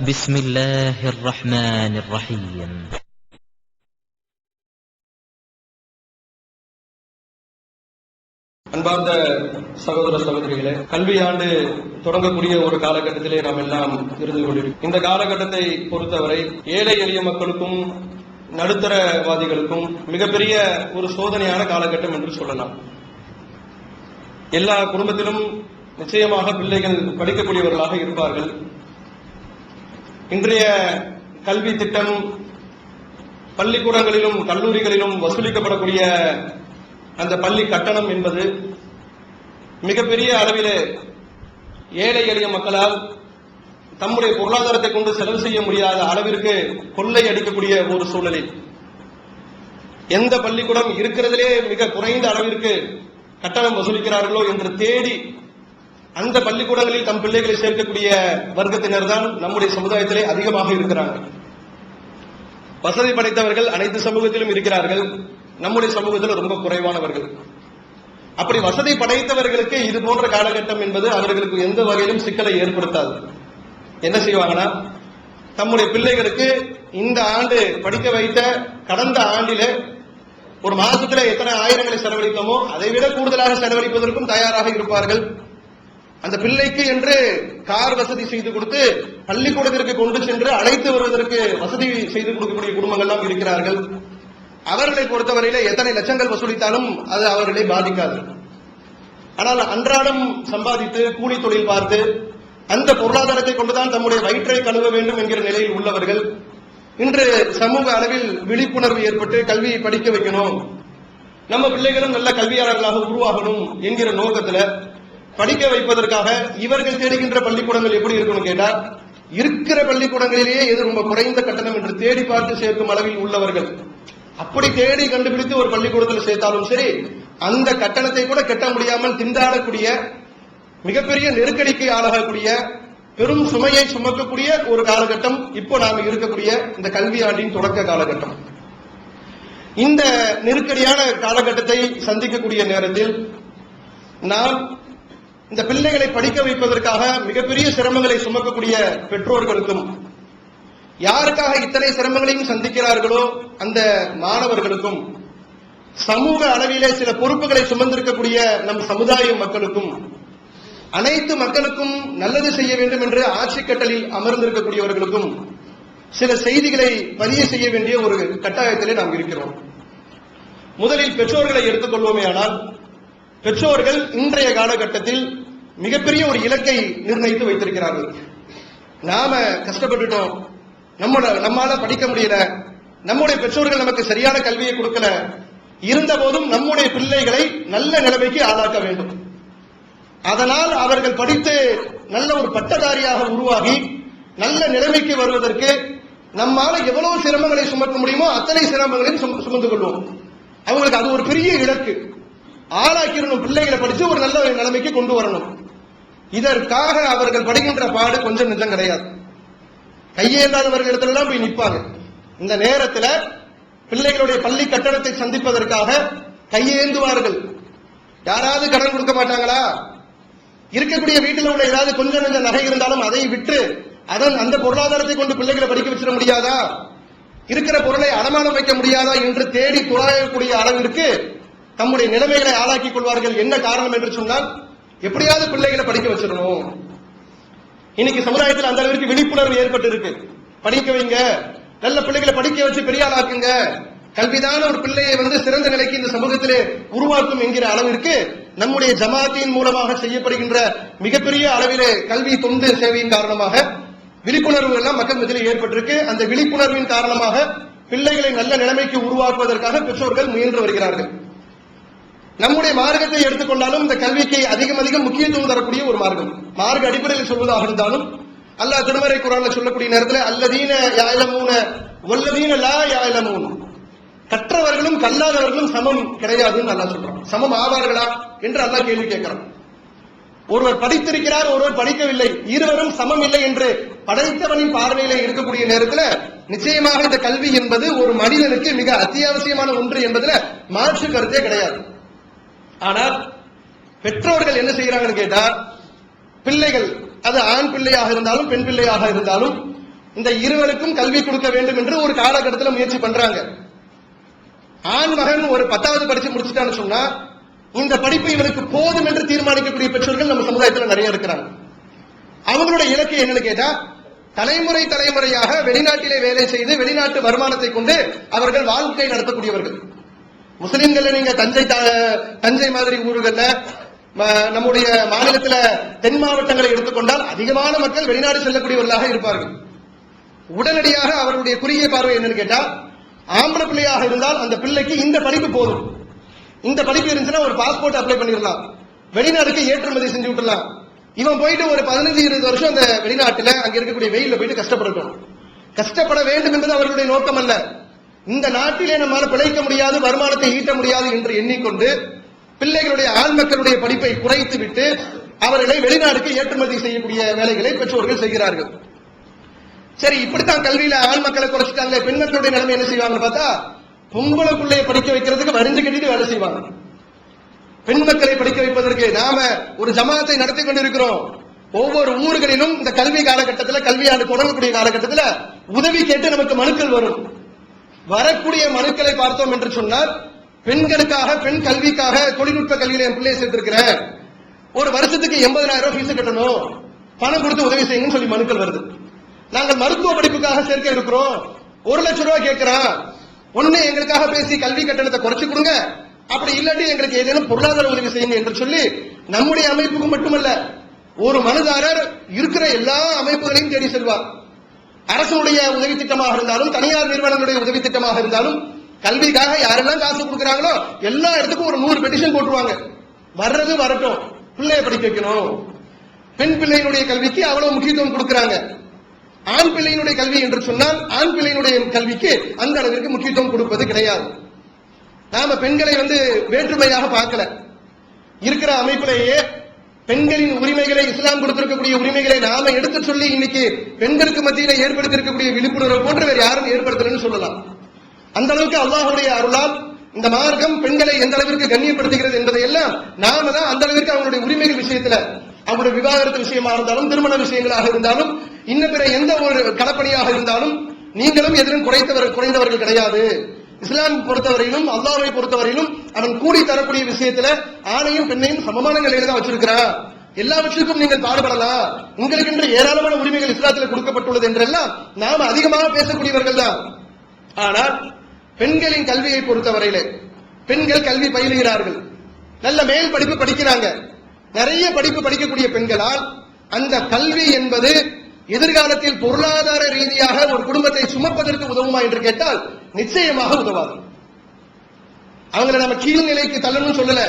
بسم الله الرحمن الرحيم. அன்பார்ந்த சகோதர சகோதரிகளே, கல்வியாண்டு தொடங்கக்கூடிய ஒரு காலகட்டத்திலே நாம் எல்லாம் இருந்து கொண்டிருக்கிறோம். இந்த காலகட்டத்தை பொறுத்தவரை ஏழை எளிய மக்களுக்கும் நடுத்தரவாதிகளுக்கும் மிகப்பெரிய ஒரு சோதனையான காலகட்டம் என்று சொல்லலாம். எல்லா குடும்பத்திலும் நிச்சயமாக பிள்ளைகள் படிக்கக்கூடியவர்களாக இருப்பார்கள். இன்றைய கல்வி திட்டம் பள்ளிக்கூடங்களிலும் கல்லூரிகளிலும் வசூலிக்கப்படக்கூடிய அந்த பள்ளி கட்டணம் என்பது மிகப்பெரிய அளவிலே ஏழை எளிய மக்களால் தம்முடைய பொருளாதாரத்தை கொண்டு செலவு செய்ய முடியாத அளவிற்கு கொள்ளை அடிக்கக்கூடிய ஒரு சூழலில் எந்த பள்ளிக்கூடம் இருக்கிறதிலே மிக குறைந்த அளவிற்கு கட்டணம் வசூலிக்கிறார்களோ என்று தேடி அந்த பள்ளிக்கூடங்களில் தம் பிள்ளைகளை சேர்க்கக்கூடிய வர்க்கத்தினர் தான் நம்முடைய சமுதாயத்திலே அதிகமாக இருக்கிறாங்க. வசதி படைத்தவர்கள் அனைத்து சமூகத்திலும் இருக்கிறார்கள். நம்முடைய சமூகத்தில் ரொம்ப குறைவானவர்கள். அப்படி வசதி படைத்தவர்களுக்கு இது போன்ற காலகட்டம் என்பது அவர்களுக்கு எந்த வகையிலும் சிக்கலை ஏற்படுத்தாது. என்ன செய்வாங்கன்னா, தம்முடைய பிள்ளைகளுக்கு இந்த ஆண்டு படிக்க வைத்த கடந்த ஆண்டில ஒரு மாசத்துல எத்தனை ஆயிரங்களை செலவழித்தோமோ அதை விட கூடுதலாக செலவழிப்பதற்கும் தயாராக இருப்பார்கள். அந்த பிள்ளைக்கு என்று கார் வசதி செய்து கொடுத்து பள்ளிக்கூடத்திற்கு கொண்டு சென்று அழைத்து வருவதற்கு வசதி செய்து கொடுக்கக்கூடிய குடும்பங்கள்லாம் இருக்கிறார்கள். அவர்களை பொறுத்தவரையில எத்தனை லட்சங்கள் வசூலித்தாலும் அது அவர்களை பாதிக்காது. ஆனால் அன்றாடம் சம்பாதித்து கூலி தொழில் பார்த்து அந்த பொருளாதாரத்தை கொண்டுதான் தம்முடைய வயிற்றை கழுவ வேண்டும் என்கிற நிலையில் உள்ளவர்கள் இன்று சமூக அளவில் விழிப்புணர்வு ஏற்பட்டு கல்வியை படிக்க வைக்கணும், நம்ம பிள்ளைகளும் நல்ல கல்வியாளர்களாக உருவாகணும் என்கிற நோக்கத்துல படிக்க வைப்பதற்காக இவர்கள் தேடுகின்ற பள்ளிக்கூடங்கள் எப்படி இருக்கணும் கேட்டா, இருக்கிற பள்ளிக்கூடங்களிலேயே எது ரொம்ப குறைந்த கட்டணம் என்று தேடி பார்த்து சேர்க்கும் அளவில் உள்ளவர்கள். அப்படி தேடி கண்டுபிடித்து ஒரு பள்ளிக்கூடத்தில் சேர்த்தாலும் சரி, அந்த கட்டணத்தை கூட கட்ட முடியாமல் திண்டாடக்கூடிய மிகப்பெரிய நெருக்கடிக்கு ஆளாகக்கூடிய பெரும் சுமையை சுமக்கக்கூடிய ஒரு காலகட்டம் இப்போ நாம இருக்கக்கூடிய இந்த கல்வி ஆண்டின் தொடக்க காலகட்டம். இந்த நெருக்கடியான காலகட்டத்தை சந்திக்கக்கூடிய நேரத்தில் நாம் இந்த பிள்ளைகளை படிக்க வைப்பதற்காக மிகப்பெரிய சிரமங்களை சுமக்கக்கூடிய பெற்றோர்களுக்கும், யாருக்காக இத்தனை சிரமங்களையும் சந்திக்கிறார்களோ அந்த மாணவர்களுக்கும், சமூக அளவிலே சில பொறுப்புகளை சுமந்திருக்கக்கூடிய நம் சமுதாய மக்களுக்கும், அனைத்து மக்களுக்கும் நல்லது செய்ய வேண்டும் என்று ஆட்சி கட்டளில் அமர்ந்திருக்கக்கூடியவர்களுக்கும் சில செய்திகளை பதிவு செய்ய வேண்டிய ஒரு கட்டாயத்திலே நாம் இருக்கிறோம். முதலில் பெற்றோர்களை எடுத்துக்கொள்வோமே ஆனால், பெற்றோர்கள் இன்றைய காலகட்டத்தில் மிகப்பெரிய ஒரு இலக்கை நிர்ணயித்து வைத்திருக்கிறார்கள். நாம கஷ்டப்பட்டுட்டோம், நம்மால படிக்க முடியல, நம்முடைய பெற்றோர்கள் நமக்கு சரியான கல்வியை கொடுக்கல, இருந்த போதும் நம்முடைய பிள்ளைகளை நல்ல நிலைமைக்கு ஆளாக்க வேண்டும். அதனால் அவர்கள் படித்து நல்ல ஒரு பட்டதாரியாக உருவாகி நல்ல நிலைமைக்கு வருவதற்கு நம்மால எவ்வளவு சிரமங்களை சுமக்க முடியுமோ அத்தனை சிரமங்களையும் சுமந்து கொள்வோம். அவங்களுக்கு அது ஒரு பெரிய இலக்கு. ஆளாக்கிடணும், பிள்ளைகளை படிச்சு ஒரு நல்ல நிலைமைக்கு கொண்டு வரணும். இதற்காக அவர்கள் படுகின்ற பாடு கொஞ்சம் நிஜம் கிடையாது. கையேந்தாதவர்கள் இடத்துல போய் நிற்பாங்க. இந்த நேரத்தில் பிள்ளைகளுடைய பள்ளி கட்டணத்தை சந்திப்பதற்காக கையேந்துவார்கள். யாராவது கடன் கொடுக்க மாட்டாங்களா? இருக்கக்கூடிய வீட்டில் உள்ள ஏதாவது கொஞ்சம் கொஞ்சம் நகை இருந்தாலும் அதை விற்று அந்த பொருளாதாரத்தை கொண்டு பிள்ளைகளை படிக்க வச்சிட முடியாதா? இருக்கிற பொருளை அடமானம் வைக்க முடியாதா என்று தேடி துராயக்கூடிய அளவிற்கு தம்முடைய நிலைமைகளை ஆளாக்கிக் கொள்வார்கள். என்ன காரணம் என்று சொன்னால், எப்படியாவது பிள்ளைகளை படிக்க வச்சிடணும். இன்னைக்கு சமுதாயத்தில் அந்த அளவிற்கு விழிப்புணர்வு ஏற்பட்டு இருக்கு. படிக்க வைங்க, நல்ல பிள்ளைகளை படிக்க வச்சு பெரிய ஆளாக்குங்க, கல்விதான ஒரு பிள்ளையை சிறந்த நிலைக்கு இந்த சமூகத்திலே உருவாக்கும் என்கிற அளவிற்கு நம்முடைய ஜமாத்தின் மூலமாக செய்யப்படுகின்ற மிகப்பெரிய அளவிலே கல்வி தொண்டு சேவையின் காரணமாக விழிப்புணர்வு எல்லாம் மக்கள் மத்தியில் ஏற்பட்டிருக்கு. அந்த விழிப்புணர்வின் காரணமாக பிள்ளைகளை நல்ல நிலைமைக்கு உருவாக்குவதற்காக பெற்றோர்கள் முயன்று வருகிறார்கள். நம்முடைய மார்க்கத்தை எடுத்துக்கொண்டாலும் இந்த கல்விக்கு அதிகம் முக்கியத்துவம் தரக்கூடிய ஒரு மார்க்கம். மார்க்க அடிப்படையில் சொல்வதாக இருந்தாலும் அல்லாஹ் திருமறை குர்ஆன்ல சொல்லக்கூடிய நேரத்தில் அல்லதீன யஅலமூன வல்லதீன லா யஅலமூன், கற்றவர்களும் கல்லாதவர்களும் சமம் கிடையாதுன்னு அல்லாஹ் சொல்றான். சமம் ஆவார்களா என்று அல்லாஹ் கேள்வி கேட்கிறான். ஒருவர் படித்திருக்கிறார், ஒருவர் படிக்கவில்லை, இருவரும் சமம் இல்லை என்று படைத்தவனின் பார்வையில இருக்கக்கூடிய நேரத்தில் நிச்சயமாக இந்த கல்வி என்பது ஒரு மனிதனுக்கு மிக அத்தியாவசியமான ஒன்று என்பதுல மாற்று கருத்தே கிடையாது. ஆனால் பெற்றோர்கள் என்ன செய்யறாங்கன்னு கேட்டா, பிள்ளைகள் அது ஆண் பிள்ளையாக இருந்தாலும் பெண் பிள்ளையாக இருந்தாலும் இந்த இருவருக்கும் கல்வி கொடுக்க வேண்டும் என்று ஒரு காலகட்டத்தில் முயற்சி பண்றாங்க. ஆண் மகன் ஒரு 10வது படிச்சு முடிச்சுட்டான்னு சொன்னா இந்த படிப்பு இவனுக்கு போதும் என்று தீர்மானிக்கக்கூடிய பெற்றோர்கள் நம்ம சமுதாயத்தில் நிறைய இருக்கிறாங்க. அவங்களுடைய இலக்கு என்னன்னு கேட்டா, தலைமுறை தலைமுறையாக வெளிநாட்டிலே வேலை செய்து வெளிநாட்டு வருமானத்தை கொண்டு அவர்கள் வாழ்க்கை நடத்தக்கூடியவர்கள். முஸ்லிம்கள் நீங்க தஞ்சை மாதிரி ஊர்கள்ல, நம்முடைய மாநிலத்தில் தென் மாவட்டங்களை எடுத்துக்கொண்டால் அதிகமான மக்கள் வெளிநாடு செல்லக்கூடியவர்களாக இருப்பார்கள். உடனடியாக அவருடைய குறுகிய பார்வை என்னன்னு கேட்டா, ஆம்பளை பிள்ளையாக இருந்தால் அந்த பிள்ளைக்கு இந்த படிப்பு போதும், இந்த படிப்பு இருந்துச்சுன்னா ஒரு பாஸ்போர்ட் அப்ளை பண்ணிடலாம், வெளிநாடுக்கு ஏற்றுமதி செஞ்சு விட்டுலாம். இவன் போயிட்டு ஒரு 15-20 வருஷம் அந்த வெளிநாட்டுல அங்க இருக்கக்கூடிய வெயில போயிட்டு கஷ்டப்படட்டும். கஷ்டப்பட வேண்டும் என்பது அவர்களுடைய நோக்கம் அல்ல. இந்த நாட்டிலே நம்மால பிழைக்க முடியாது, வருமானத்தை ஈட்ட முடியாது என்று எண்ணிக்கொண்டு பிள்ளைகளுடைய ஆண் மக்களுடைய படிப்பை குறைத்து விட்டு அவர்களை வெளிநாடுக்கு ஏற்றுமதி செய்யக்கூடிய வேலைகளை பெற்றோர்கள் செய்கிறார்கள். சரி, இப்படித்தான் கல்வியில ஆண் மக்களை குறைச்சிட்டாங்க. பெண் மக்களுடைய நிலைமை என்ன செய்வாங்கன்னு பார்த்தா, பொம்பளை பிள்ளையை படிக்க வைக்கிறதுக்கு வரிஞ்சு கட்டிட்டு வேலை செய்வாங்க. பெண் மக்களை படிக்க வைப்பதற்கு நாம ஒரு ஜமாத்தை நடத்தி கொண்டிருக்கிறோம். ஒவ்வொரு ஊர்களிலும் இந்த கல்வி காலகட்டத்தில், கல்வியாண்டு தொடங்கக்கூடிய காலகட்டத்தில் உதவி கேட்டு நமக்கு மனுக்கள் வரும். வரக்கூடிய மனுக்களை பார்த்தோம் என்று சொன்னால், பெண்களுக்காக, பெண் கல்விக்காக தொழில்நுட்ப கல்வியில என் பிள்ளையை சேர்த்திருக்கிறேன், ஒரு வருஷத்துக்கு 80,000 ஃபீஸ் கட்டணும், பணம் கொடுத்து உதவி செய்யுங்கன்னு சொல்லி மனுக்கள் வருது. நாங்கள் மருத்துவ படிப்புக்காக சேர்க்க இருக்கிறோம், 1 லட்சம் ரூபாய் கேட்கிறோம், ஒண்ணு எங்களுக்காக பேசி கல்வி கட்டணத்தை குறைச்சு கொடுங்க, அப்படி இல்லாட்டி எங்களுக்கு ஏதேனும் பொருளாதார உதவி செய்யுங்க என்று சொல்லி நம்முடைய அமைப்புக்கு மட்டுமல்ல, ஒரு மனுதாரர் இருக்கிற எல்லா அமைப்புகளையும் தேடி செல்வார். அரசுடைய உதவி திட்டமாக இருந்தாலும், தனியார் நிறுவனங்களுடைய உதவி திட்டமாக இருந்தாலும், கல்விக்காக யாரெல்லாம் காசு கொடுக்கிறாங்களோ எல்லா இடத்துக்கும் ஒரு 100 பெட்டிஷன் போட்டுருவாங்க. வர்றது வரட்டும், பிள்ளைய படிக்க வைக்கணும். பெண் பிள்ளையினுடைய கல்விக்கு அவ்வளவு முக்கியத்துவம் கொடுக்கிறாங்க. ஆண் பிள்ளையினுடைய கல்வி என்று சொன்னால் ஆண் பிள்ளையினுடைய கல்விக்கு அந்த அளவிற்கு முக்கியத்துவம் கொடுப்பது கிடையாது. நாம பெண்களை வேற்றுமையாக பார்க்கல. இருக்கிற அமைப்பிலேயே பெண்களின் உரிமைகளை, இஸ்லாம் கொடுத்திருக்கக்கூடிய உரிமைகளை நாம எடுத்து சொல்லி இன்னைக்கு பெண்களுக்கு மத்தியில ஏற்படுத்தியிருக்கக்கூடிய விழிப்புணர்வு போன்று வேறு யாரும் ஏற்படுத்தலன்னு சொல்லலாம். அந்த அளவுக்கு அல்லாஹ்வுடைய அருளால் இந்த மார்க்கம் பெண்களை எந்த அளவிற்கு கண்ணியப்படுத்துகிறது என்பதை எல்லாம் நாம தான் அந்த அளவிற்கு அவங்களுடைய உரிமைகள் விஷயத்துல, அவங்களுடைய விவாகரத்து விஷயமா இருந்தாலும், திருமண விஷயங்களாக இருந்தாலும், இன்னும் பிற எந்த ஒரு களப்பணியாக இருந்தாலும் நீங்களும் எதிரும் குறைந்தவர்கள் கிடையாது. இஸ்லாம் பொறுத்தவரையிலும், அல்லாஹ்வை பொறுத்தவரையிலும் அவன் கூடி தரக்கூடிய விஷயத்துல ஆணையும் பெண்ணையும் சமமான நிலையில தான் வச்சிருக்கிறான். எல்லாவற்றுக்கும் நீங்கள் பாடுபடலாம், உங்களுக்கு என்று ஏராளமான உரிமைகள் இஸ்லாத்தில் கொடுக்கப்பட்டுள்ளது என்றெல்லாம் நாம் அதிகமாக பேசக்கூடியவர்கள் தான். ஆனால் பெண்களின் கல்வியை பொறுத்தவரையிலே பெண்கள் கல்வி பயிலுகிறார்கள், நல்ல மேல் படிப்பு படிக்கிறாங்க. நிறைய படிப்பு படிக்கக்கூடிய பெண்களால் அந்த கல்வி என்பது எதிர்காலத்தில் பொருளாதார ரீதியாக ஒரு குடும்பத்தை சுமப்பதற்கு உதவுமா என்று கேட்டால் நிச்சயமாக உதவாது. அவங்களை நம்ம கீழ்நிலைக்கு தள்ளணும்னு சொல்லல,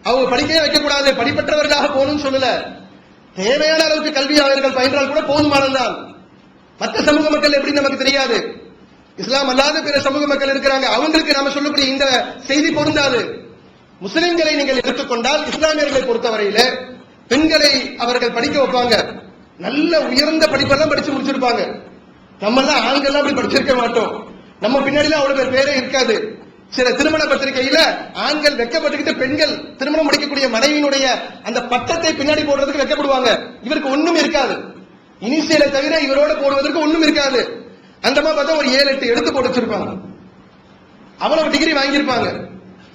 அவங்க படிக்கவே வைக்கக்கூடாது, படிப்பற்றவர்களாக போகணும்னு சொல்லல. தேவையான அளவுக்கு கல்வி அவர்கள் பயின்றால் கூட போதுமானதுதான். மற்ற சமூக மக்கள் எப்படி நமக்கு தெரியாது, இஸ்லாம் அல்லாத பிற சமூக மக்கள் இருக்கிறாங்க, அவங்களுக்கு நாம சொல்லக்கூடிய இந்த செய்தி பொருந்தாது. முஸ்லிம்களை நீங்கள் எடுத்துக்கொண்டால், இஸ்லாமியர்களை பொறுத்தவரையில பெண்களை அவர்கள் படிக்க வைப்பாங்க. நல்ல உயர்ந்த படிப்பெல்லாம் படிச்சு முடிச்சிருப்பாங்க. நம்ம எல்லாம் ஆண்கள் அப்படி படிச்சிருக்க மாட்டோம். நம்ம பின்னாடி அவ்வளவு பேரே இருக்காது. சில திருமண பத்திரிகையில ஆண்கள் வெக்கப்பட்டுக்கிட்டு பெண்கள் திருமணம் முடிக்கக்கூடிய மனைவியினுடைய அந்த பட்டத்தை பின்னாடி போடுறதுக்கு வெக்கப்படுவாங்க. இவருக்கு ஒண்ணும் இருக்காது, இனிஷியலை தவிர இவரோட போடுவதற்கு ஒண்ணும் இருக்காது. அந்த மாதிரி பார்த்தா ஒரு 7-8 எடுத்து போட்டு வச்சிருப்பாங்க. அவ்வளவு டிகிரி வாங்கியிருப்பாங்க.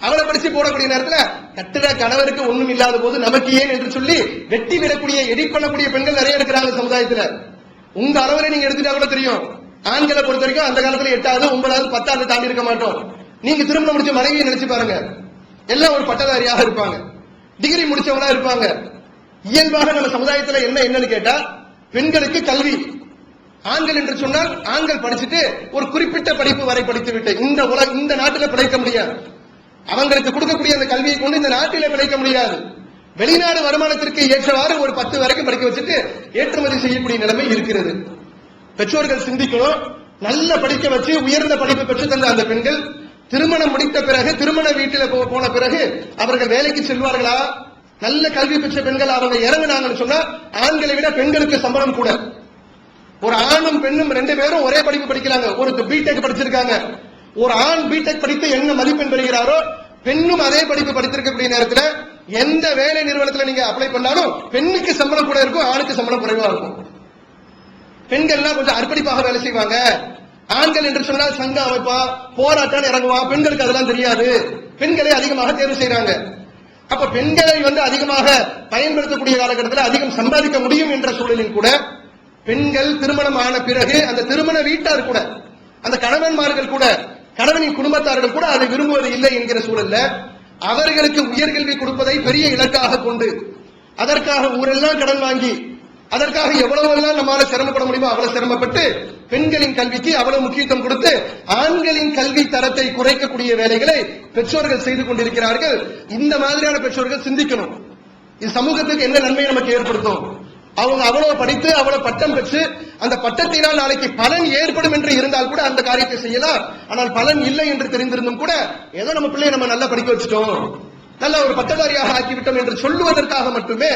அவளை படிச்சு போடக்கூடிய நேரத்தில் கட்டிட கணவருக்கு ஒண்ணும் இல்லாத போது நமக்கு ஏன் என்று சொல்லி வெட்டி விடக்கூடிய, எடிட் பண்ணக்கூடிய பெண்கள் நிறைய இருக்கிறாங்க சமுதாயத்துல. உங்க அளவுல நீங்க எடுத்துட்டா கூட தெரியும். ஆண்களை பொறுத்த வரைக்கும் அந்த காலத்துல 8வது 9வது 10வது தாண்டி இருக்க மாட்டோம். நீங்க திருமணம் முடிச்ச மனைவியை நினைச்சு பாருங்க, எல்லாம் ஒரு பட்டதாரியாக இருப்பாங்க, டிகிரி முடிச்சவங்களா இருப்பாங்க. இயல்பாக நம்ம சமுதாயத்துல என்னன்னு கேட்டா, பெண்களுக்கு கல்வி, ஆண்கள் என்று சொன்னால் ஆண்கள் படிச்சுட்டு ஒரு குறிப்பிட்ட படிப்பு வரை படித்து விட்டு இந்த நாட்டில பிழைக்க முடியாது. அவங்களுக்கு கொடுக்கக்கூடிய அந்த கல்வியை கொண்டு இந்த நாட்டில பிழைக்க முடியாது. வெளிநாடு வருமானத்திற்கு ஏற்றவாறு ஒரு 10 வரைக்கும் படிக்க வச்சுட்டு ஏற்றுமதி செய்யக்கூடிய நிலைமை இருக்கிறது. பெற்றோர்கள் சிந்திக்கணும். நல்ல படிக்க வச்சு உயர்ந்த படிப்பு பெற்று தந்த அந்த பெண்கள் திருமணம் முடித்த பிறகு, திருமண வீட்டில் போன பிறகு அவர்கள் வேலைக்கு செல்வார்களா? நல்ல கல்வி பெற்ற பெண்கள் அவங்க இறங்கினாங்கன்னு சொன்னா ஆண்களை விட பெண்களுக்கு சம்பளம் கூட. ஒரு ஆணும் பெண்ணும் 2 பேரும் ஒரே படிப்பு படிக்கிறாங்க, ஒரு பிடெக் படிச்சிருக்காங்க. ஒரு ஆண் பிடெக் படித்து என்ன மதிப்பெண் பெறுகிறாரோ பெண்ணும் அதே படிப்பு படித்திருக்கக்கூடிய நேரத்தில் எந்த வேலை நிறுவனத்தில் நீங்க அப்ளை பண்ணாலும் பெண்ணுக்கு சம்பளம் கூட இருக்கும், ஆணுக்கு சம்பளம் குறைவா இருக்கும். பெண்கள்லாம் கொஞ்சம் அர்ப்பணிப்பாக வேலை செய்வாங்க. ஆண்கள் என்று சொன்னால் சங்க அமைப்பா, போராட்டம் இறங்குவான். பெண்களுக்கு அதெல்லாம் தெரியாது. பெண்களை அதிகமாக தேர்வு செய்யறாங்க. அப்ப பெண்களை அதிகமாக பயன்படுத்தக்கூடிய காலகட்டத்தில் அதிகம் சம்பாதிக்க முடியும் என்ற சூழலில் கூட பெண்கள் திருமணம் ஆன பிறகு அந்த திருமண வீட்டார் கூட, அந்த கணவன்மார்கள் கூட, கணவனின் குடும்பத்தார்கள் கூட அதை விரும்புவது இல்லை என்கிற சூழல்ல அவர்களுக்கு உயர்கல்வி கொடுப்பதை பெரிய இலக்காக கொண்டு அதற்காக ஊரெல்லாம் கடன் வாங்கி அதற்காக எவ்வளவெல்லாம் நம்மால சிரமப்பட முடியுமோ அவ்வளவு சிரமப்பட்டு பெண்களின் கல்விக்கு அவ்வளவு முக்கியத்துவம் கொடுத்து ஆண்களின் கல்வி தரத்தை குறைக்கக்கூடிய வேலைகளை பெற்றோர்கள் செய்து கொண்டிருக்கிறார்கள். இந்த மாதிரியான பெற்றோர்கள் சிந்திக்கணும், இது சமூகத்துக்கு என்ன நன்மை நமக்கு ஏற்படுத்தும். அவங்க அவ்வளவு படித்து அவ்வளவு பட்டம் பெற்று அந்த பட்டத்தினால் நாளைக்கு பலன் ஏற்படும் என்று இருந்தால் கூட அந்த காரியத்தை செய்யலாம். ஆனால் பலன் இல்லை என்று தெரிந்திருந்தும் கூட ஏதோ நம்ம பிள்ளையை நம்ம நல்லா படிக்க வச்சுட்டோம், நல்ல ஒரு பட்டதாரியாக ஆக்கிவிட்டோம் என்று சொல்லுவதற்காக மட்டுமே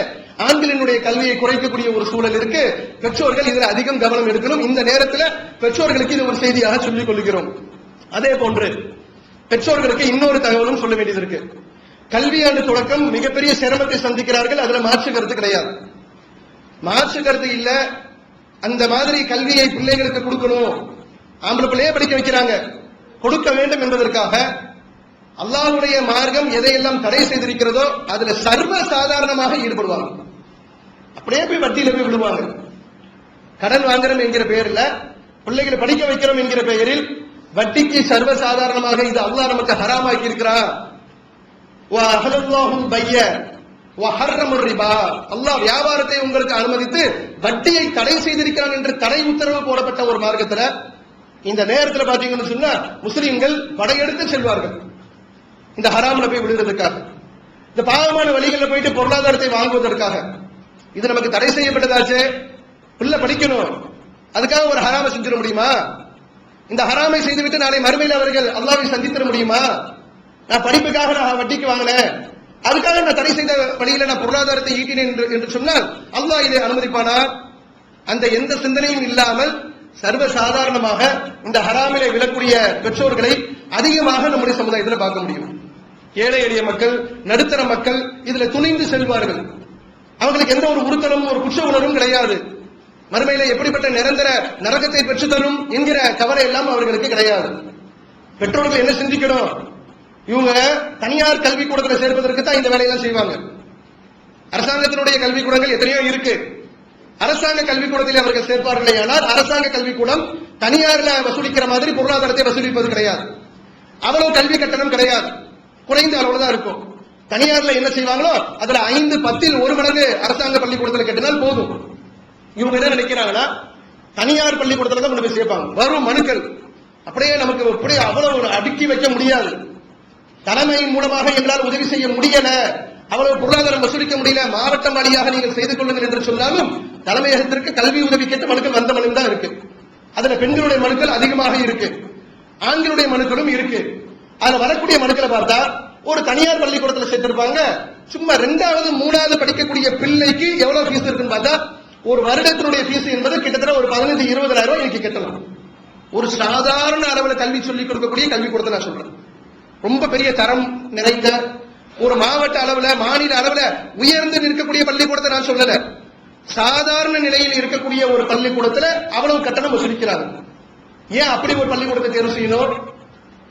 ஆண்களினுடைய கல்வியை குறைக்கக்கூடிய ஒரு சூழல் இருக்கு. பெற்றோர்கள் இதில் அதிகம் கவனம் எடுக்கணும். இந்த நேரத்தில் பெற்றோர்களுக்கு இது ஒரு செய்தியாக சொல்லிக் கொள்கிறோம். அதே போன்று பெற்றோர்களுக்கு இன்னொரு தகவலும் சொல்ல வேண்டியது இருக்கு. கல்வியாண்டு தொடக்கம் மிகப்பெரிய சிரமத்தை சந்திக்கிறார்கள், அதுல மாற்று கருத்து கிடையாது. மாற்று கருத்து இல்ல. அந்த மாதிரி கல்வியை பிள்ளைகளுக்கு கொடுக்கணும், ஆம்பளை பிள்ளையே படிக்க வைக்கிறாங்க, கொடுக்க வேண்டும் என்பதற்காக அல்லாஹ்வுடைய மார்க்கம் எதையெல்லாம் தடை செய்திருக்கிறதோ அதுல சர்வ சாதாரணமாக ஈடுபடுவாங்க. அப்படியே போய் வட்டியில போய் விடுவாங்க. கடன் வாங்குறோம் என்கிற பெயரில், பிள்ளைகளை படிக்க வைக்கிறோம் என்கிற பெயரில் வட்டிக்கு சர்வ சாதாரணமாக இது அல்லாஹ் நமக்கு ஹராமாக்கி இருக்கிறான். அல்லாஹ் வியாபாரத்தை உங்களுக்கு அனுமதித்து வட்டியை தடை செய்திருக்கிறான் என்று தடை உத்தரவு போடப்பட்ட ஒரு மார்க்கத்தில் இந்த நேரத்தில் பாத்தீங்கன்னு சொன்னா முஸ்லிம்கள் படையெடுத்து செல்வார்கள் இந்த ஹராம்ல போய் விடுவதற்காக, இந்த பாவமான வழிகளில் போயிட்டு பொருளாதாரத்தை வாங்குவதற்காக. இது நமக்கு தடை செய்யப்பட்டதாச்சு, பிள்ளை படிக்கணும், அதுக்காக ஒரு ஹராமை செஞ்சிட முடியுமா? இந்த ஹராமை செய்துவிட்டு நாளை மறுமையில் அவர்கள் அல்லாஹ்வை சந்தித்திட முடியுமா? நான் படிப்புக்காக நான் வட்டிக்கு வாங்கினேன், அதுக்காக நான் தடை செய்த வழியில நான் பொருளாதாரத்தை ஈட்டினேன் என்று சொன்னால் அல்லாஹ் இதை அனுமதிப்பானா? அந்த எந்த சிந்தனையும் இல்லாமல் சர்வ சாதாரணமாக இந்த ஹராமிலே விழக்கூடிய பெற்றோர்களை அதிகமாக நம்முடைய சமுதாயத்தில் பார்க்க முடியும். ஏழை எளிய மக்கள், நடுத்தர மக்கள் இதுல துணிந்து செல்வார்கள். அவங்களுக்கு எந்த ஒரு உறுத்தலும் ஒரு குற்ற உணர்வும் கிடையாது. மறுமையில எப்படிப்பட்ட நிரந்தர நரகத்தை பெற்று தரும் என்கிற கவலை எல்லாம் அவர்களுக்கு கிடையாது. பெற்றோர்கள் என்ன சிந்திக்கணும்? இவங்க தனியார் கல்விக்கூடத்தில் சேர்ப்பதற்கு தான் இந்த வேலையெல்லாம் செய்வாங்க. அரசாங்கத்தினுடைய கல்விக்கூடங்கள் எத்தனையோ இருக்கு. அரசாங்க கல்விக்கூடத்தில் அவர்கள் சேர்ப்பார்களே ஆனால் அரசாங்க கல்விக்கூடம் தனியார்ல வசூலிக்கிற மாதிரி பொருளாதாரத்தை வசூலிப்பது கிடையாது. அவ்வளவு கல்வி கட்டணம் கிடையாது, குறைந்த அளவுல தான் இருக்கும். தனியார்ல என்ன செய்வாங்களோ அதுல 5-10 1 மடங்கு அரசாங்க பள்ளிக்கூடத்தில் கட்டினால் போதும். இவங்க என்ன நினைக்கிறாங்கன்னா தனியார் பள்ளிக்கூடத்துல தான் கொண்டு போய் சேர்ப்பாங்க. வரும் மனுக்கள் அப்படியே நமக்கு அப்படியே அவ்வளவு அடுக்கி வைக்க முடியாது, தலைமையின் மூலமாக எங்களால் உதவி செய்ய முடியல, அவ்வளவு பொருளாதாரம் வசூலிக்க முடியல, மாவட்டம் வாரியாக நீங்கள் செய்து கொள்ளுங்கள் என்று சொன்னாலும் தலைமையகத்திற்கு கல்வி உதவி கேட்ட மனுக்கள் வந்த மனு தான் இருக்கு. அதுல பெண்களுடைய மனுக்கள் அதிகமாக இருக்கு, ஆண்களுடைய மனுக்களும் இருக்கு. அதுல வரக்கூடிய மனுக்களை பார்த்தா ஒரு தனியார் பள்ளிக்கூடத்தில் சேர்த்திருப்பாங்க, சும்மா 2வது 3வது படிக்கக்கூடிய பிள்ளைக்கு எவ்வளவு ஃபீஸ் இருக்குன்னு பார்த்தா ஒரு வருடத்தினுடைய ஃபீஸ் என்பது கிட்டத்தட்ட ஒரு 15-20 ஆயிரம் ரூபாய் கட்டலாம். ஒரு சாதாரண அளவில் கல்வி சொல்லிக் கொடுக்கக்கூடிய கல்விக்கூடத்தை நான் சொல்றேன். ரொம்ப பெரிய தரம் நிறைந்த ஒரு மாவட்ட அளவுல மாநில அளவுல உயர்ந்து நிற்கக்கூடிய பள்ளிக்கூடத்தை நான் சொல்லல, சாதாரண நிலையில் இருக்கக்கூடிய ஒரு பள்ளிக்கூடத்துல அவ்வளவு கட்டணம் வசூலிக்கிறாங்க. ஏன் அப்படி ஒரு பள்ளிக்கூடத்தை தேர்வு செய்யணும்?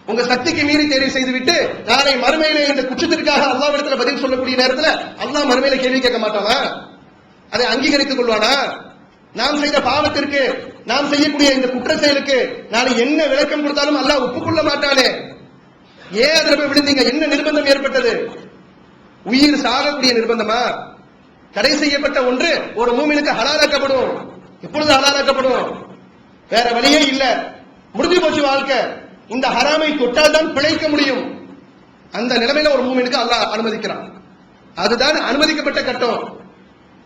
உங்க சக்திக்கு மீறி தேர்வு செய்துவிட்டு நாளை மறுமையில இந்த குற்றத்திற்காக அல்லாஹ்விடத்துல பதில் சொல்லக்கூடிய நேரத்தில் அல்லாஹ் மறுமையில கேள்வி கேட்க மாட்டானா? அதை அங்கீகரித்துக் கொள்வானா? நாம் செய்த பாவத்திற்கு, நாம் செய்யக்கூடிய இந்த குற்ற செயலுக்கு நாளை என்ன விளக்கம் கொடுத்தாலும் அல்லாஹ் ஒப்புக்கொள்ள மாட்டானே. ஏன் அதுல போய் விழுந்தீங்க? என்ன நிர்பந்தம் ஏற்பட்டது? உயிர் சாகக்கூடிய நிர்பந்தமா? தடை செய்யப்பட்ட ஒன்று ஒரு மூமினுக்கு ஹலாலாக்கப்படும். எப்பொழுது ஹலாலாக்கப்படும்? வேற வழியே இல்ல, முடிஞ்சு போச்சு வாழ்க்கை. இந்த ஹராமை தொட்டால் தான் பிழைக்க முடியும். அந்த நிலைமையில ஒரு மூமினுக்கு அல்லாஹ் அனுமதிக்கிறான். அதுதான் அனுமதிக்கப்பட்ட கட்டம்.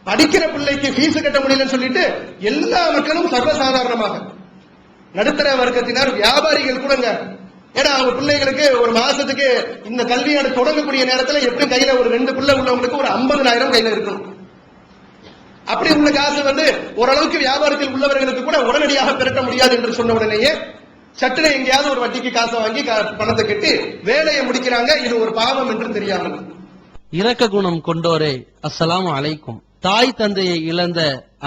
படிக்கிற பிள்ளைக்கு ஃபீஸ் கட்ட முடியலன்னு சொல்லிட்டு எல்லா மக்களும் சர்வசாதாரணமாக, நடுத்தர வர்க்கத்தினர், வியாபாரிகள் கூடங்க, ஏன்னா அவங்க பிள்ளைகளுக்கு ஒரு மாசத்துக்கு இந்த கல்வியாடு தொடங்கக்கூடிய நேரத்தில் எப்படி கையில ஒரு 2 பிள்ளை உள்ளவங்களுக்கு ஒரு 50,000 கையில இருக்கணும். அப்படி உள்ள காசு ஓரளவுக்கு வியாபாரத்தில் உள்ளவர்களுக்கு கூட உடனடியாக திரட்ட முடியாது என்று சொன்ன உடனேயே சட்டனை எங்கேயாவது ஒரு வட்டிக்கு காசை வாங்கி பணத்தை கட்டி வேலையை முடிக்கிறாங்க. இது ஒரு பாவம் என்று தெரியாமல். இரக்க குணம் கொண்டோரே, அஸ்ஸலாமு அலைக்கும். தாய் தந்தையை இழந்த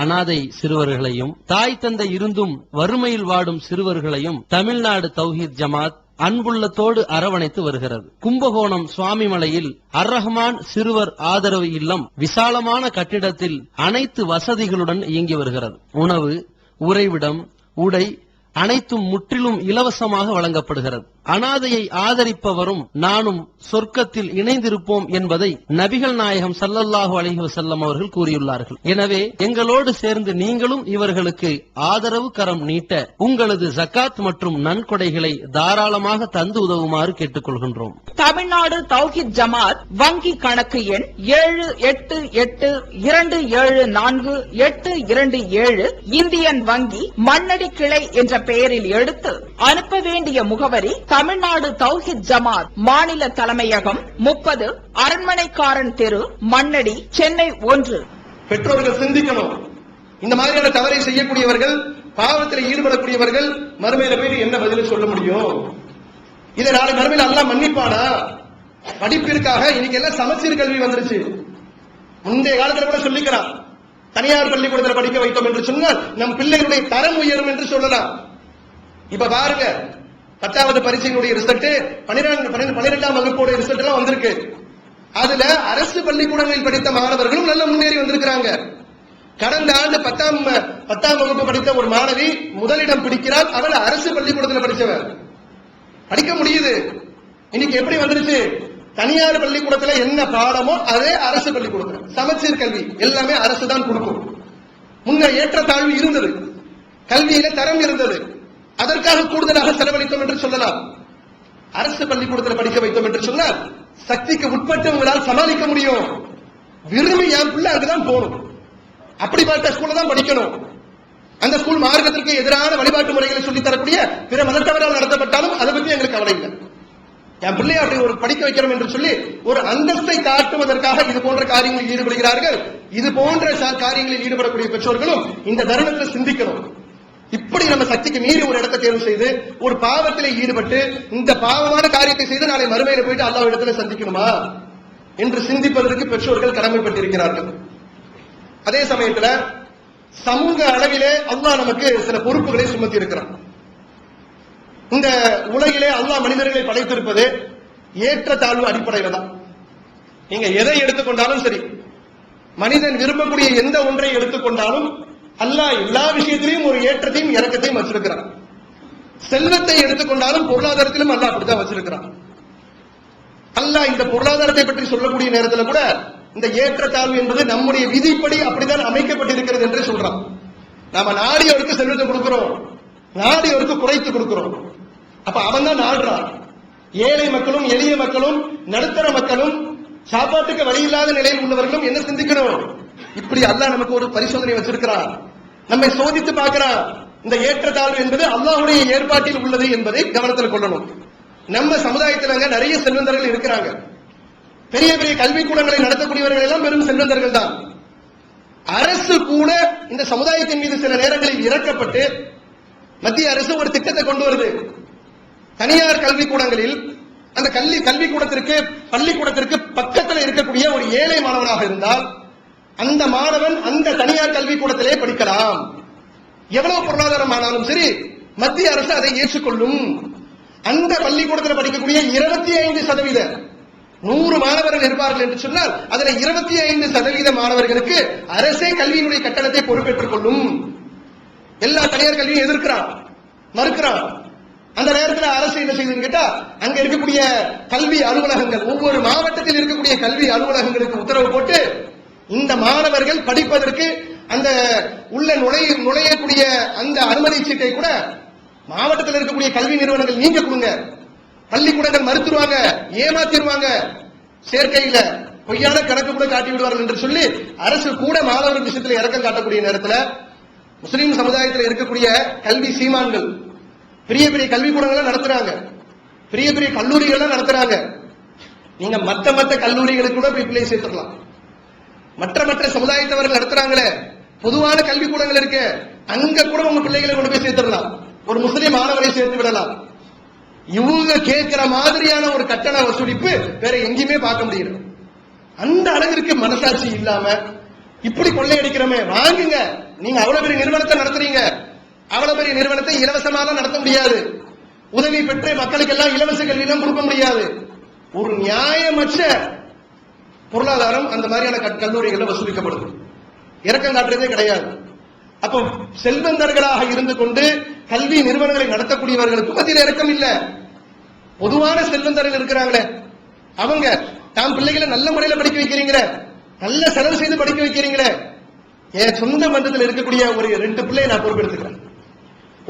அனாதை சிறுவர்களையும், தாய் தந்தை இருந்தும் வறுமையில் வாடும் சிறுவர்களையும் தமிழ்நாடு தௌஹீத் ஜமாத் அன்புள்ளத்தோடு அரவணைத்து வருகிறது. கும்பகோணம் சுவாமிமலையில் அர்-ரஹ்மான் சிறுவர் ஆதரவு இல்லம் விசாலமான கட்டிடத்தில் அனைத்து வசதிகளுடன் இயங்கி வருகிறது. உணவு, உறைவிடம், உடை அனைத்தும் முற்றிலும் இலவசமாக வழங்கப்படுகிறது. அனாதையை ஆதரிப்பவரும் நானும் சொர்க்கத்தில் இணைந்திருப்போம் என்பதை நபிகள் நாயகம் ஸல்லல்லாஹு அலைஹி வஸல்லம் அவர்கள் கூறியுள்ளார்கள். எனவே எங்களோடு சேர்ந்து நீங்களும் இவர்களுக்கு ஆதரவு கரம் நீட்ட உங்களது ஜகாத் மற்றும் நன்கொடைகளை தாராளமாக தந்து உதவுமாறு கேட்டுக்கொள்கின்றோம். தமிழ்நாடு தௌஹீத் ஜமாத் வங்கி கணக்கு எண் 7882748827 இந்தியன் வங்கி மண்ணடி கிளை என்ற பெயரில் எடுத்து அனுப்ப வேண்டிய முகவரி தமிழ்நாடு தௌஹீத் ஜமாத் மாநில தலைமையகம் 30 அரண்மனைக்காரன் தெரு, மண்ணடி, சென்னை 1. பெற்றோர்கள் சிந்திக்கணும். இந்த மாதிரியான தவறை செய்யக்கூடியவர்கள், பாவத்தில் ஈடுபடக்கூடியவர்கள் மறுமையில போய் என்ன பதில் சொல்ல முடியும்? இதை நாளை மறுமையில அல்லாஹ் மன்னிப்பானா? படிப்பிற்காக இன்னைக்கு எல்லாம் சமச்சீர் கல்வி வந்துருச்சு. முந்தைய காலத்துல கூட சொல்லிக்கிறான், தனியார் பள்ளிக்கூடத்தில் படிக்க வைத்தோம் என்று சொன்னால் நம் பிள்ளைகளுடைய தரம் உயரும் என்று சொல்லலாம். இப்ப பாருங்க, 10வது பரீட்சையினுடைய ரிசல்ட், 12ஆம் வகுப்போட ரிசல்ட் எல்லாம் வந்திருக்கு. அதுல அரசு பள்ளிக்கூடங்களில் படித்த மாணவர்களும் நல்ல முன்னேறி வந்திருக்கிறாங்க. கடந்த ஆண்டு 10ஆம் வகுப்பு படித்த ஒரு மாணவி முதலிடம் பிடிக்கிறார். அவள் அரசு பள்ளிக்கூடத்தில் படிச்சவர். படிக்க முடியுது. இன்னைக்கு எப்படி வந்துருச்சு? தனியார் பள்ளிக்கூடத்துல என்ன பாடமோ அதே அரசு பள்ளிக்கூடத்துல சமச்சீர் கல்வி எல்லாமே அரசு தான் கொடுக்கும். முன்ன ஏற்றத்தாழ்வு இருந்தது, கல்வியில தரம் இருந்தது. அதற்காக கூடுதலாக செலவழித்தோம் என்று சொல்லலாம். அரசு பள்ளிக்கூடத்தில் படிக்க வைத்தோம் என்று சொன்னால் சக்திக்கு உட்பட்டு உங்களால் சமாளிக்க முடியும். விரும்பி என் பிள்ளை அங்குதான் போகணும், அப்படிப்பட்ட ஸ்கூல்ல தான் படிக்கணும். அந்த ஸ்கூல் மார்க்கத்திற்கு எதிரான வழிபாட்டு முறைகளை சொல்லித் தரக்கூடிய பிற மதத்தவரால் நடத்தப்பட்டாலும் அதை பற்றி எங்களுக்கு கவலை இல்லை. என் பிள்ளையை அப்படி ஒரு படிக்க வைக்கிறோம் என்று சொல்லி ஒரு அந்தஸ்தை காட்டுவதற்காக இது போன்ற காரியங்களில் ஈடுபடுகிறார்கள். இது போன்ற காரியங்களில் ஈடுபடக்கூடிய பெற்றோர்களும் இந்த தருணத்தில் சிந்திக்கணும். இப்படி நம்ம சக்திக்கு மீறி ஒரு இடத்தை தேர்வு செய்து ஒரு பாவத்திலே ஈடுபட்டு இந்த பாவமான காரியத்தை செய்து நாளை மறுமையில போயிட்டு அல்லாஹ் இடத்துல சந்திக்கணுமா என்று சிந்திப்பதற்கு பெற்றோர்கள் கடமைப்பட்டிருக்கிறார்கள். அதே சமயத்துல சமூக அளவிலே அல்லாஹ் நமக்கு சில பொறுப்புகளை சுமத்தி இருக்கிறான். இந்த உலகிலே அல்லாஹ் மனிதர்களை படைத்திருப்பது ஏற்றத்தாழ்வு அடிப்படையில தான். நீங்க எதை எடுத்துக்கொண்டாலும் சரி, மனிதன் விரும்பக்கூடிய எந்த ஒன்றை எடுத்துக்கொண்டாலும் அல்லாஹ் எல்லா விஷயத்திலையும் ஒரு ஏற்றத்தையும் இறக்கத்தையும் வச்சிருக்கிறான். செல்வத்தை எடுத்துக்கொண்டாலும் பொருளாதாரத்திலும் அல்லாஹ் அப்படித்தான் வச்சிருக்கிறான். அல்லாஹ் இந்த பொருளாதாரத்தை பற்றி சொல்லக்கூடிய நேரத்தில் கூட இந்த ஏற்றத்தாழ்வு என்பது நம்முடைய விதிப்படி அப்படித்தான் அமைக்கப்பட்டிருக்கிறது என்று சொல்றான். நாம நாடியவருக்கு செல்வத்தை கொடுக்கிறோம், நாடியவருக்கு குறைத்து கொடுக்கிறோம். அப்ப அவன் தான் நாடுறான். ஏழை மக்களும் எளிய மக்களும் நடுத்தர மக்களும் சாப்பாட்டுக்கு வழி இல்லாத நிலையில் உள்ளவர்களும் என்ன சிந்திக்கணும்? இப்படி அல்லாஹ் நமக்கு ஒரு பரிசோதனை வச்சிருக்கிறான், நம்மை சோதித்து பார்க்கிறான். இந்த ஏற்றத்தாழ்வு என்பது அல்லாஹ்வுடைய ஏற்பாட்டில் உள்ளது என்பதை கவனத்தில் கொள்ளணும். நம்ம சமுதாயத்தில் நிறைய செல்வந்தர்கள் இருக்கிறாங்க. பெரிய பெரிய கல்விக்கூடங்களை நடத்தக்கூடியவர்கள் எல்லாம் பெரும் செல்வந்தர்கள் தான். அரசு கூட இந்த சமுதாயத்தின் மீது சில நேரங்களில் இறக்கப்பட்டு மத்திய அரசு ஒரு திட்டத்தை கொண்டு வருது. தனியார் கல்விக்கூடங்களில் அந்த கல்விக்கூடத்திற்கு பள்ளிக்கூடத்திற்கு பக்கத்தில் இருக்கக்கூடிய ஒரு ஏழை மாணவனாக இருந்தால் அந்த மாணவன் அந்த தனியார் கல்விக்கூடத்திலே படிக்கலாம். எவ்வளவு பொருளாதாரம் ஆனாலும் சரி, மத்திய அரசு அதை ஏற்றுக்கொள்ளும். அந்த பள்ளிக்கூடத்தில் படிக்கக்கூடிய 25% 100 மாணவர்கள் இருப்பார்கள் என்று சொன்னால் அதுல 25% மாணவர்களுக்கு அரசே கல்வியினுடைய கட்டணத்தை பொறுப்பேற்றுக் கொள்ளும். எல்லா தனியார் கல்வியும் எதிர்க்கிறான், மறுக்கிறான். அந்த நேரத்தில் அரசு என்ன செய்யுதுன்னு கேட்டா, அங்க இருக்கக்கூடிய கல்வி அலுவலகங்கள், ஒவ்வொரு மாவட்டத்தில் இருக்கக்கூடிய கல்வி அலுவலகங்களுக்கு உத்தரவு போட்டு இந்த மாணவர்கள் படிப்பதற்கு அந்த உள்ள நுழையக்கூடிய அந்த அனுமதி சீட்டை கூட மாவட்டத்தில் இருக்கக்கூடிய கல்வி நிறுவனங்கள் நீங்க கொடுங்க. பள்ளிக்கூடங்கள் மறுத்துருவாங்க, ஏமாத்திடுவாங்க, சேர்க்கையில பொய்யான கணக்கு கூட காட்டி விடுவார்கள் என்று சொல்லி அரசு கூட மாணவர்கள் விஷயத்தில் இறக்கம் காட்டக்கூடிய நேரத்தில் முஸ்லீம் சமுதாயத்தில் இருக்கக்கூடிய கல்வி சீமான்கள் பெரிய பெரிய கல்விக்கூடங்கள் நடத்துறாங்க, பெரிய பெரிய கல்லூரிகள் நடத்துறாங்க. நீங்க மற்ற கல்லூரிகளுக்கு கூட போய் பிள்ளை சேர்த்துக்கலாம். மற்ற சமுதாயத்தவர்கள் நடத்துறாங்களே பொதுவான கல்விக்கூடங்கள் இருக்கு, அங்க கூட உங்க பிள்ளைகளை கொண்டு போய் சேர்த்துடலாம். ஒரு முஸ்லீம் மாணவரை சேர்த்து விடலாம். இவங்க கேட்கிற மாதிரியான ஒரு கட்டண வசூலிப்பு வேற எங்கேயுமே பார்க்க முடியல. அந்த அளவிற்கு மனசாட்சி இல்லாம இப்படி கொள்ளையடிக்கிறோமே, வாங்குங்க. நீங்க அவ்வளவு பெரிய நிறுவனத்தை நடத்துறீங்க, அவ்வளவு பெரிய நிறுவனத்தை இலவசமாக நடத்த முடியாது. உதவி பெற்று மக்களுக்கு எல்லாம் இலவச கல்வியெல்லாம் கொடுக்க முடியாது. ஒரு நியாயமற்ற பொருளாதாரம் அந்த மாதிரியான கல்லூரிகள் வசூலிக்கப்படுது. இரக்கம் காட்டுறதே கிடையாது. அப்போ செல்வந்தர்களாக இருந்து கொண்டு கல்வி நிறுவனங்களை நடத்தக்கூடியவர்களுக்கு மத்தியில் இரக்கம் இல்ல. பொதுவான செல்வந்தர்கள் இருக்கிறாங்களே, அவங்க தாம் பிள்ளைகளை நல்ல முறையில் படிக்க வைக்கிறீங்களே, நல்ல செலவு செய்து படிக்க வைக்கிறீங்களே. என் சொந்த மன்றத்தில் இருக்கக்கூடிய ஒரு 2 பிள்ளையை நான் பொறுப்பெடுத்துக்கிறேன்.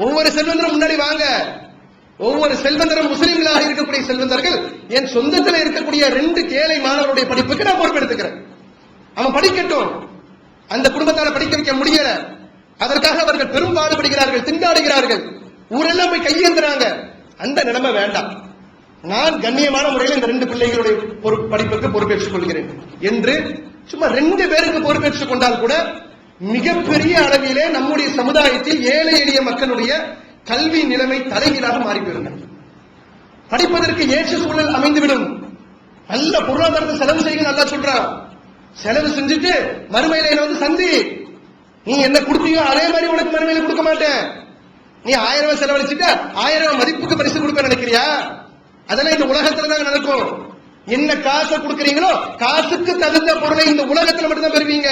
ஒவ்வொரு செல்வந்தரும் முன்னாடி வாங்க. ஒவ்வொரு செல்வந்தரும் முஸ்லிம்களாக இருக்கக்கூடிய செல்வந்தர்கள் என் சொந்தத்தில் இருக்கக்கூடிய 2 ஏழை மாணவருடைய படிப்புக்கு நான் பொறுப்பெடுத்துக்கிறேன். அவன் படிக்கட்டும். அந்த குடும்பத்தால படிக்க வைக்க முடியல, அதற்காக அவர்கள் பெரும் பாடுபடுகிறார்கள், திண்டாடுகிறார்கள், ஊரெல்லாம் போய் கையேந்துறாங்க. அந்த நிலைமை வேண்டாம். நான் கண்ணியமான முறையில் இந்த 2 பிள்ளைகளுடைய படிப்புக்கு பொறுப்பேற்றுக் கொள்கிறேன் என்று சும்மா 2 பேருக்கு பொறுப்பேற்றுக் கொண்டால் கூட மிகப்பெரிய அளவிலே நம்முடைய சமுதாயத்தில் ஏழை எளிய மக்களுடைய கல்வி நிலைமை தலைகீழாக மாறி போயிருந்தது. படிப்பதற்கு ஏற்ற சூழல் அமைந்துவிடும். நல்ல பொருளாதாரத்தை செலவு செய்ய நல்லா சொல்றான். செலவு செஞ்சுட்டு மறுமையில என்ன வந்து சந்தி, நீ என்ன கொடுத்தியோ அதே மாதிரி உனக்கு மறுமையில கொடுக்க மாட்டேன். நீ 1000 ரூபாய் செலவழிச்சுட்டா 1000 ரூபாய் மதிப்புக்கு பரிசு கொடுக்க நினைக்கிறியா? அதெல்லாம் இந்த உலகத்துல தான் நடக்கும். என்ன காசை கொடுக்கறீங்களோ காசுக்கு தகுந்த பொருளை இந்த உலகத்துல மட்டும்தான் பெறுவீங்க.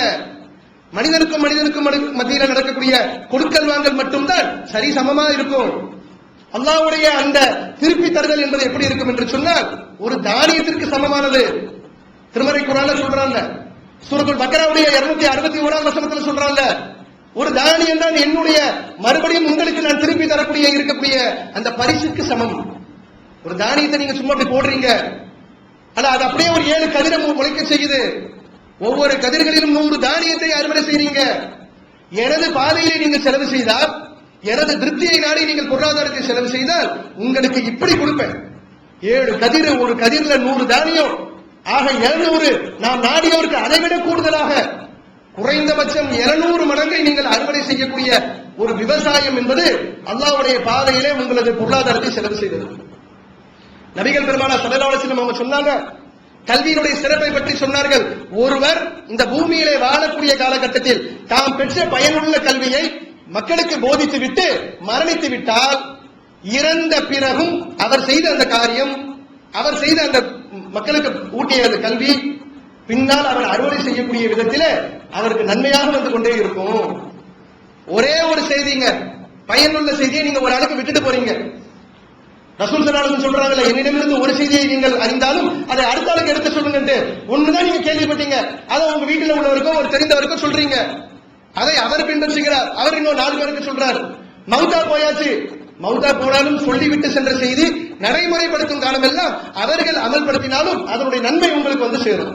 மனிதனுக்கும் மத்தியில நடக்கக்கூடிய கொடுக்கல் வாங்கல் மட்டும்தான் சரி சமமா இருக்கும். அல்லாஹ்வுடைய அந்த திருப்பி தருதல் என்பது எப்படி இருக்கும் என்று சொன்னால் ஒரு தானியத்திற்கு சமமானது. திருமறை குர்ஆன்ல சொல்றாங்க, சூரத்துல் பக்ராவுடைய 261ஆம் வசனத்துல சொல்றாங்க, ஒரு தானியம் தான் என்னுடைய மறுபடியும் உங்களுக்கு நான் திருப்பி தரக்கூடிய இருக்கக்கூடிய அந்த பரிசுக்கு சமம். ஒரு தானியத்தை நீங்க சும்மா அப்படி போடுறீங்க, ஆனா அது அப்படியே ஒரு 7 கதிரை முளைக்க செய்யுது. ஒவ்வொரு கதிர்களிலும் 100 தானியத்தை அறுவடை செய்றீங்க. எனது பாதையிலே நீங்கள் செலவு செய்தால், எனது திருப்தியை நாடி நீங்கள் பொருளாதாரத்தை செலவு செய்தால் உங்களுக்கு இப்படி கொடுப்பேன். 7 கதிர், ஒரு கதிரில் 100 தானியம், ஆக 700. நாம் நாடியவருக்கு அதைவிட கூடுதலாக குறைந்தபட்சம் 200 மடங்கை நீங்கள் அறுவடை செய்யக்கூடிய ஒரு விவசாயம் என்பது அல்லாஹ்வுடைய பாதையிலே உங்களது பொருளாதாரத்தை செலவு செய்தது. நபிகள் பெருமானார் ஸல்லல்லாஹு அலைஹி வஸல்லம் அவங்க சொன்னாங்க, கல்வியினுடைய சிறப்பை பற்றி சொன்னார்கள். ஒருவர் இந்த பூமியிலே வாழக்கூடிய காலகட்டத்தில் தாம் பெற்ற பயனுள்ள கல்வியை மக்களுக்கு போதித்து விட்டு மரணித்து விட்டால், இறந்த பிறகும் அவர் செய்த அந்த காரியம், அவர் செய்த அந்த மக்களுக்கு ஊட்டிய அந்த கல்வி பின்னால் அவர் அறுவடை செய்யக்கூடிய விதத்தில் அவருக்கு நன்மையாக வந்து கொண்டே இருக்கும். ஒரே ஒரு செய்திங்க, பயனுள்ள செய்தியை நீங்க ஒரு ஆளுக்கு விட்டுட்டு போறீங்க. ரசூல் ஸல்லல்லாஹு அலைஹி வஸல்லம் சொல்றாங்கல்ல, என்னிடமிருந்து ஒரு செய்தியை நீங்கள் அறிந்தாலும் அதை அடுத்த ஆளுக்கு எடுத்து சொல்லுங்க. ஒண்ணுதான் நீங்க கேள்விப்பட்டீங்க, அதை உங்க வீட்டில் உள்ளவருக்கோ ஒரு தெரிந்தவருக்கோ சொல்றீங்க. அதை அவர் பின்பற்றுகிறார், அவர் இன்னும் 4 பேருக்கு சொல்றார். மௌத்தா போயாச்சு, மௌத்தா போனாலும் சொல்லிவிட்டு சென்ற செய்தி நடைமுறைப்படுத்தும் காலமெல்லாம் அவர்கள் அமல்படுத்தினாலும் அதனுடைய நன்மை உங்களுக்கு வந்து சேரும்.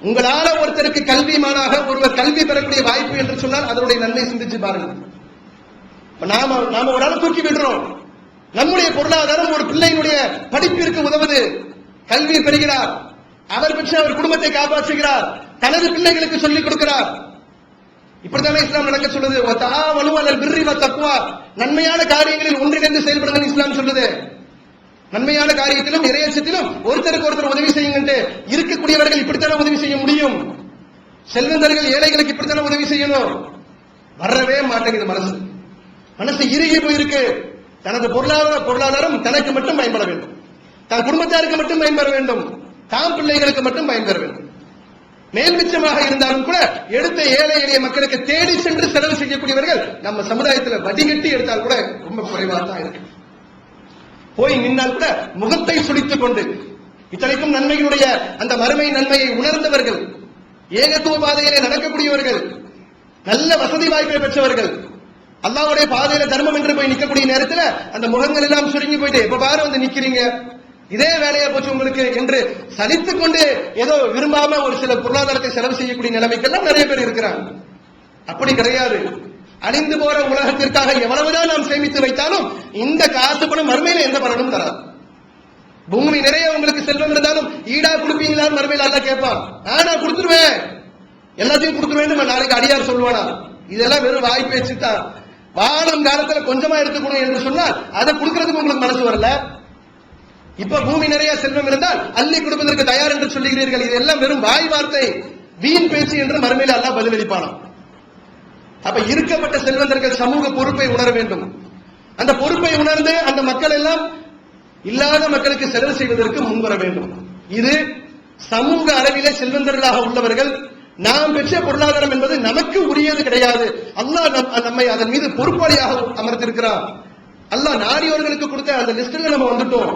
உங்களால ஒருத்தருக்கு கல்விமானாக ஒருவர் கல்வி பெறக்கூடிய வாய்ப்பு என்று சொன்னால் அதனுடைய நன்மை சிந்திச்சு பாருங்க. நாம ஒரு ஆளை தூக்கி விடுறோம். நம்முடைய பொருளாதாரம் ஒரு பிள்ளையினுடைய படிப்பிற்கு உதவுது. கல்வி பெறுகிறார், அவர் பெற்று அவர் குடும்பத்தை காப்பாற்றுகிறார், தனது பிள்ளைகளுக்கு சொல்லிக் கொடுக்கிறார். இப்படித்தானே இஸ்லாம் நடக்க சொல்லுது. நன்மையான காரியங்களில் ஒன்றிணைந்து செயல்படுங்கள் இஸ்லாம் சொல்லுது. நன்மையான காரியத்திலும் இறையச்சத்திலும் ஒருத்தருக்கு ஒருத்தர் உதவி செய்யுங்க. இருக்கக்கூடியவர்கள் இப்படித்தானே உதவி செய்ய முடியும். செல்வந்தர்கள் ஏழைகளுக்கு இப்படித்தானே உதவி செய்யணும். வரவே மாட்டேங்குது. மனசு இறுகி போயிருக்கு. தனது பொருளாதாரம் தனக்கு மட்டும் பயன்பட வேண்டும், தன் குடும்பத்தாருக்கு மட்டும் பயன்பெற வேண்டும், தாம் பிள்ளைகளுக்கு மட்டும் பயன்பெற வேண்டும். மேல்மிச்சமாக இருந்தாலும் கூட எடுத்த ஏழை எளிய மக்களுக்கு தேடி சென்று செலவு செய்யக்கூடியவர்கள் நம்ம சமுதாயத்தில் வடிகட்டி எடுத்தால் கூட ரொம்ப குறைவாக தான் இருக்கு. போய் நின்னால் கூட முகத்தை சுளித்துக் கொண்டு இத்தனைக்கும் நன்மைகளுடைய அந்த மறுமை நன்மையை உணர்ந்தவர்கள், ஏகத்துவ பாதையிலே நடக்கக்கூடியவர்கள், நல்ல வசதி வாய்ப்பை பெற்றவர்கள், அல்லாஹ்வுடைய பாதையில தர்மம் என்று போய் நிற்கக்கூடிய நேரத்தில் அந்த முகங்கள் எல்லாம் சுருங்கி போயிட்டு எப்ப பாரு வந்து நிக்கிறீங்க, இதே வேலையா போச்சு உங்களுக்கு என்று சலித்துக் கொண்டு ஏதோ விரும்பாம ஒரு சில பொருளாதாரத்தை செலவு செய்யக்கூடிய நிலைமைக்கெல்லாம் நிறைய பேர் இருக்கிறாங்க. அப்படி கிடையாது. அழிந்து போற உலகத்திற்காக எவ்வளவுதான் நாம் சேமித்து வைத்தாலும் இந்த காசு பணம் மறுமையில எந்த பலனும் தராது. பூமி நிறைய உங்களுக்கு செல்வம் இருந்தாலும் ஈடா கொடுப்பீங்களான்னு மறுமையில அல்ல கேட்பான். நான் கொடுத்துருவேன், எல்லாத்தையும் கொடுத்துருவேன் நாளைக்கு அடியார் சொல்லுவானா? இதெல்லாம் வெறும் வாய் பேச்சு தான். வாழும் காலத்துல கொஞ்சமா எடுத்துக்கணும் என்று சொன்னால் அதை கொடுக்கறதுக்கு உங்களுக்கு மனசு வரல. இப்ப பூமி நிறைய செல்வம் இருந்தால் அள்ளி கொடுப்பதற்கு தயார் என்று சொல்லுகிறீர்கள். இதெல்லாம் வெறும் வாய் வார்த்தை. வீண் பேச்சு என்று மறுமையில் அல்லாஹ் பதிலளிப்பானாம். அப்ப இருக்கப்பட்ட செல்வந்தர்கள் சமூக பொறுப்பை உணர வேண்டும். அந்த பொறுப்பை உணர்ந்து அந்த மக்கள் எல்லாம் இல்லாத மக்களுக்கு செலவு செய்வதற்கு முன்வர வேண்டும். இது சமூக அளவிலே செல்வந்தர்களாக உள்ளவர்கள் நாம் பெற்ற பொருளாதாரம் என்பது நமக்கு உரியது கிடையாது. அல்லாஹ் நம்மை அதன் மீது பொறுப்பாளியாக அமர்த்திருக்கிறார். அல்லாஹ் நாடியவர்களுக்கு கொடுத்த அந்த லிஸ்ட்ல நம்ம வந்துட்டோம்.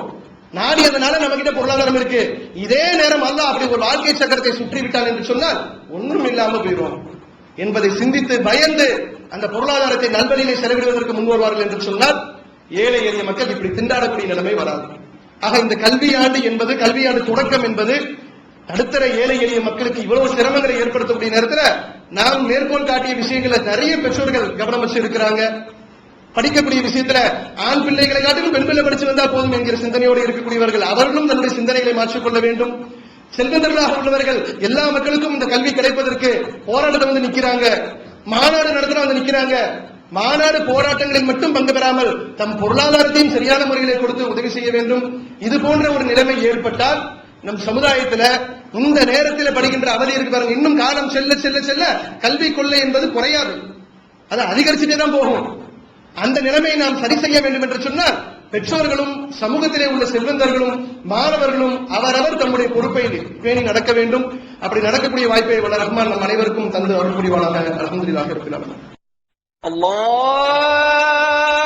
நாடியதனால நம்ம கிட்ட பொருளாதாரம் இருக்கு. இதே நேரம் அல்லாஹ் அப்படி ஒரு வாழ்க்கை சக்கரத்தை சுற்றி விட்டான் என்று சொன்னால் ஒன்றும் இல்லாம போயிடும் என்பதை சிந்தித்து பயந்து அந்த பொருளாதாரத்தை நல்வழியிலே செலவிடுவதற்கு முன் வருவார்கள் என்று சொன்னால் ஏழை எளிய மக்கள் இப்படி திண்டாடக்கூடிய நிலைமை வராது. ஆக இந்த கல்வியாண்டு என்பது, கல்வியாண்டு தொடக்கம் என்பது நடுத்தர ஏழை எளிய மக்களுக்கு இவ்வளவு சிரமங்களை ஏற்படுத்தக்கூடிய நேரத்தில் நாம் மேற்கோள் காட்டிய விஷயங்களை நிறைய பெற்றோர்கள் கவனம் வச்சு இருக்கிறாங்க. படிக்கக்கூடிய விஷயத்துல ஆண் பிள்ளைகளை காட்டிலும் பெண் பிள்ளை படிச்சு வந்தா போதும் என்கிற சிந்தனையோடு இருக்கக்கூடியவர்கள் அவர்களும் தன்னுடைய சிந்தனைகளை மாற்றிக்கொள்ள வேண்டும். செல்வந்தர்களாக உள்ளவர்கள் எல்லா மக்களுக்கும் இந்த கல்வி கிடைப்பதற்கு போராட்டத்தை வந்து நிக்கிறாங்க, மாநாடு நடத்துற வந்து நிக்கிறாங்க. மாநாடு போராட்டங்களில் மட்டும் பங்கு பெறாமல் தம் பொருளாதாரத்தையும் சரியான முறையிலே கொடுத்து உதவி செய்ய வேண்டும். இது போன்ற ஒரு நிலைமை ஏற்பட்டால் நம் சமுதாயத்தில் இந்த நேரத்தில் படிக்கின்ற அவதி இருக்கு பாருங்க, இன்னும் காலம் செல்ல செல்ல செல்ல கல்வி கொள்ளை என்பது குறையாது, அது அதிகரிச்சுட்டே தான் போகும். அந்த நிலைமையை நாம் சரி செய்ய வேண்டும் என்று சொன்னால் பெற்றோர்களும் சமூகத்திலே உள்ள செல்வந்தர்களும் மாணவர்களும் அவரவர் தம்முடைய பொறுப்பை பேணி நடக்க வேண்டும். அப்படி நடக்கக்கூடிய வாய்ப்பை வல்ல ரஹ்மான் நம் அனைவருக்கும் தந்து அருள் புரிவானாக. அல்ஹம்துலில்லாஹி ரப்பில் ஆலமீன். அல்லாஹ்